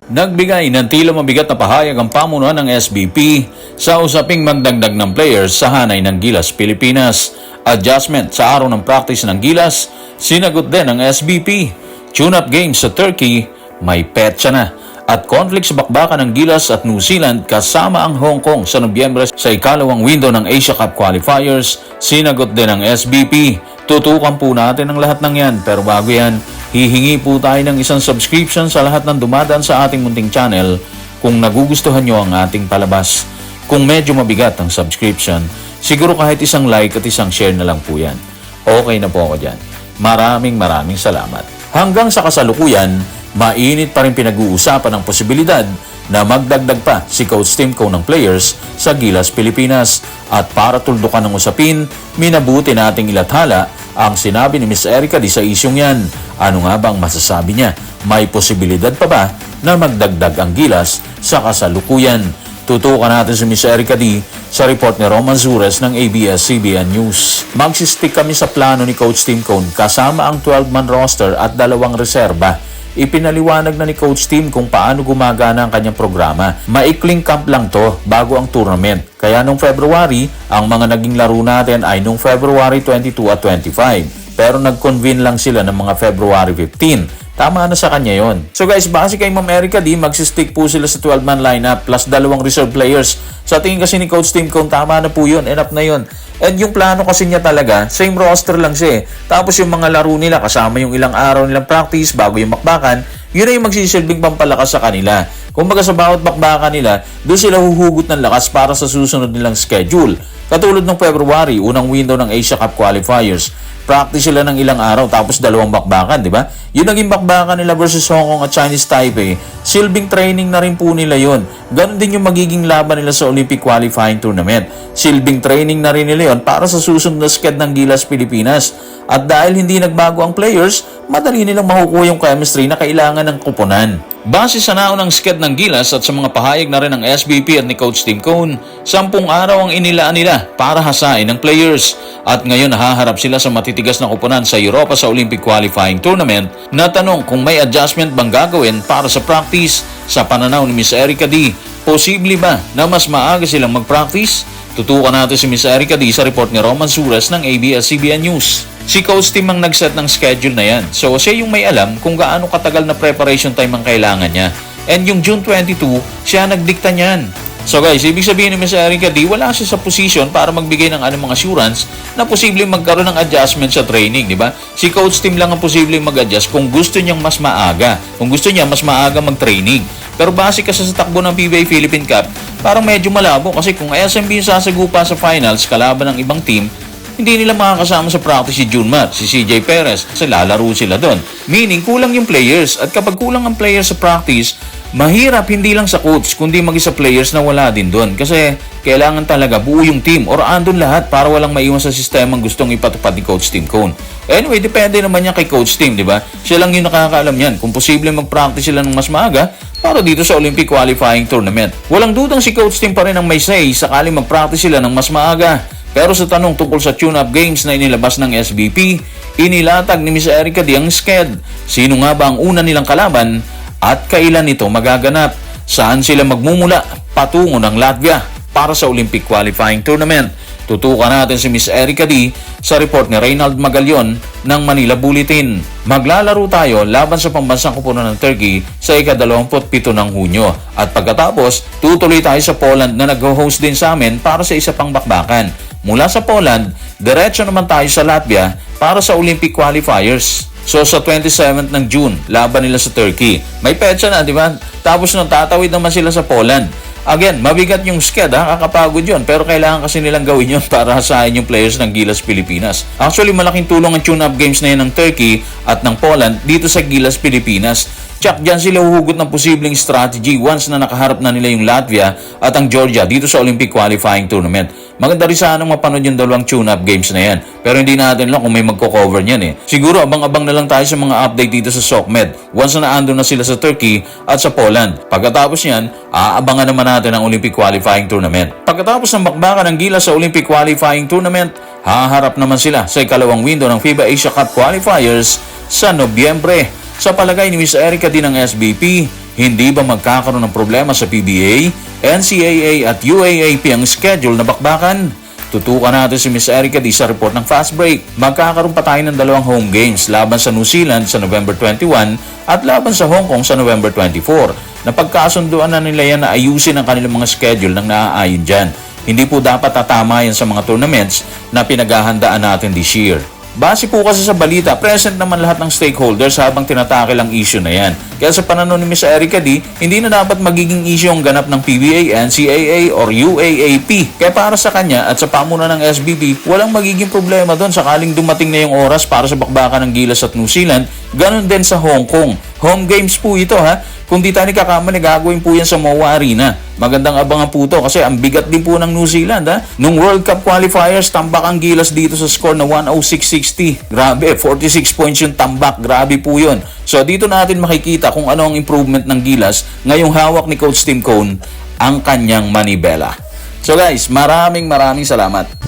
Nagbigay ng tila mabigat na pahayag ang pamunuan ng SBP sa usaping magdagdag ng players sa hanay ng Gilas Pilipinas. Adjustment sa araw ng practice ng Gilas, sinagot din ng SBP. Tune-up games sa Turkey, may petsa na. At conflict sa bakbakan ng Gilas at New Zealand kasama ang Hong Kong sa Nobyembre sa ikalawang window ng Asia Cup qualifiers, sinagot din ng SBP. Tutukan po natin ang lahat ng yan, pero bago yan, hihingi po tayo ng isang subscription sa lahat ng dumadaan sa ating munting channel kung nagugustuhan nyo ang ating palabas. Kung medyo mabigat ang subscription, siguro kahit isang like at isang share na lang po yan. Okay na po ako dyan. Maraming salamat. Hanggang sa kasalukuyan, mainit pa rin pinag-uusapan ang posibilidad na magdagdag pa si Coach Tim Cone ng players sa Gilas Pilipinas. At para tuldukan ng usapin, minabuti nating ilathala ang sinabi ni Miss Erica Di sa isyong yan. Ano nga bang masasabi niya? May posibilidad pa ba na magdagdag ang Gilas sa kasalukuyan? Tutukan natin si Miss Erica Di sa report ni Roman Zures ng ABS-CBN News. Magsistick kami sa plano ni Coach Tim Cone kasama ang 12-man roster at 2 reserba. Ipinaliwanag na ni Coach Tim kung paano gumagana ang kanyang programa. Maikling camp lang to bago ang tournament. Kaya nung February, ang mga naging laro natin ay nung February 22 at 25. Pero nag-convene lang sila ng mga February 15. Tama na sa kanya yon. So guys, base kay Ma'am Erica Di, magsistick po sila sa 12-man lineup plus 2 reserve players. Sa tingin kasi ni Coach Tim Cone, tama na po yun. Enough na yun. And yung plano kasi niya talaga, same roster lang siya. Tapos yung mga laro nila, kasama yung ilang araw nilang practice bago yung bakbakan, yun ay yung magsisilbing pampalakas sa kanila. Kumbaga sa bawat bakbakan nila, doon sila huhugot ng lakas para sa susunod nilang schedule. Katulad ng February, unang window ng Asia Cup qualifiers. Practice sila ng ilang araw tapos 2 bakbakan, di ba? Yung naging bakbakan nila versus Hong Kong at Chinese Taipei, silbing training na rin po nila yon. Ganon din yung magiging laban nila sa Olympic qualifying tournament. Silbing training na rin nila yon para sa susunod na sked ng Gilas Pilipinas. At dahil hindi nagbago ang players, madali nilang makukuha yung chemistry na kailangan ng kupunan. Base sa naunang sked ng Gilas at sa mga pahayag na rin ng SBP at ni Coach Tim Cone, 10 araw ang inilaan nila para hasain ng players. At ngayon nahaharap sila sa matitigas na kupunan sa Europa sa Olympic qualifying tournament. Na tanong kung may adjustment bang gagawin para sa practice. Sa pananaw ni Miss Erica Di, posible ba na mas maaga silang mag-practice? Tutukan natin si Miss Erica Di sa report ni Roman Zures ng ABS-CBN News. Si Coach Tim ang nag-set ng schedule na yan. So siya yung may alam kung gaano katagal na preparation time ang kailangan niya. And yung June 22, siya nagdikta niyan. So guys, ibig sabihin ni Miss Erica Di, wala siya sa position para magbigay ng anumang assurance na posibleng magkaroon ng adjustment sa training, di ba? Si Coach Tim lang ang posibleng mag-adjust kung gusto niyang mas maaga. Kung gusto niya mas maaga mag-training. Pero base kasi sa takbo ng PBA Philippine Cup, parang medyo malabo kasi kung SMB yung sasagupa sa finals kalaban ng ibang team, hindi nila makakasama sa practice si Junmar, si CJ Perez, kasi lalaro sila doon. Meaning, kulang yung players. At kapag kulang ang players sa practice, mahirap hindi lang sa coach, kundi mag-isa players na wala din doon. Kasi kailangan talaga buo yung team or andun lahat para walang maiwan sa sistemang gustong ipatupad ni Coach Tim Cone. Anyway, depende naman yan kay Coach Tim, di ba? Siya lang yung nakakaalam yan. Kung posible mag-practice sila ng mas maaga, para dito sa Olympic qualifying tournament. Walang dudang si Coach Tim pa rin ang may say sakaling mag-practice sila ng mas maaga. Pero sa tanong tungkol sa tune-up games na inilabas ng SBP, inilatag ni Miss Erica Di ang sked. Sino nga ba ang una nilang kalaban at kailan ito magaganap? Saan sila magmumula patungo ng Latvia para sa Olympic qualifying tournament? Tutukan natin si Miss Erica Di sa report ni Reynald Magallon ng Manila Bulletin. Maglalaro tayo laban sa pambansang kupunan ng Turkey sa ika-27 ng Hunyo. At pagkatapos, tutuloy tayo sa Poland na nag-host din sa amin para sa isa pang bakbakan. Mula sa Poland, diretso naman tayo sa Latvia para sa Olympic qualifiers. So sa 27th ng June, laban nila sa Turkey. May petsa na, di ba? Tapos nung tatawid naman sila sa Poland. Again, mabigat yung sked, kakapagod yun. Pero kailangan kasi nilang gawin yun para hasahin yung players ng Gilas Pilipinas. Actually, malaking tulong ang tune-up games na yun ng Turkey at ng Poland dito sa Gilas Pilipinas. Tsak, dyan sila huhugot ng posibleng strategy once na nakaharap na nila yung Latvia at ang Georgia dito sa Olympic qualifying tournament. Maganda rin sanang mapanood yung dalawang tune-up games na yan. Pero hindi natin lang kung may magko-cover niyan eh. Siguro abang-abang na lang tayo sa mga update dito sa SOCMED once na naandun na sila sa Turkey at sa Poland. Pagkatapos niyan, aabangan naman natin ang Olympic qualifying tournament. Pagkatapos ng bakbakan ng Gilas sa Olympic qualifying tournament, haharap naman sila sa ikalawang window ng FIBA Asia Cup qualifiers sa Nobyembre. Sa palagay ni Miss Erica Di ng SBP, Hindi ba magkakaroon ng problema sa PBA, NCAA at UAAP ang schedule na bakbakan? Tutukan natin si Miss Erica D sa report ng Fast Break. Magkakaroon pa tayo ng dalawang home games laban sa New Zealand sa November 21 at laban sa Hong Kong sa November 24. Napagkasunduan na nila yan na ayusin ang kanilang mga schedule ng naaayon dyan. Hindi po dapat tatama yan sa mga tournaments na pinaghahandaan natin this year. Base po kasi sa balita, present naman lahat ng stakeholders habang tinatakil ang issue na yan. Kaya sa pananaw ni Miss Erica D, hindi na dapat magiging issue ang ganap ng PBA, NCAA or UAAP. Kaya para sa kanya at sa pamunan ng SBP, walang magiging problema doon sakaling dumating na yung oras para sa bakbakan ng Gilas at New Zealand. Ganon din sa Hong Kong. Home games po ito ha. Kung di tayo nagkakamali, gagawin po yan sa MOA Arena. Magandang abangan po ito kasi ang bigat din po ng New Zealand ha. Nung World Cup qualifiers, tambak ang Gilas dito sa score na 106-60. Grabe, 46 points yung tambak. Grabe po yun. So dito natin makikita kung ano ang improvement ng Gilas ngayong hawak ni Coach Tim Cone ang kanyang manibela. So guys, maraming salamat.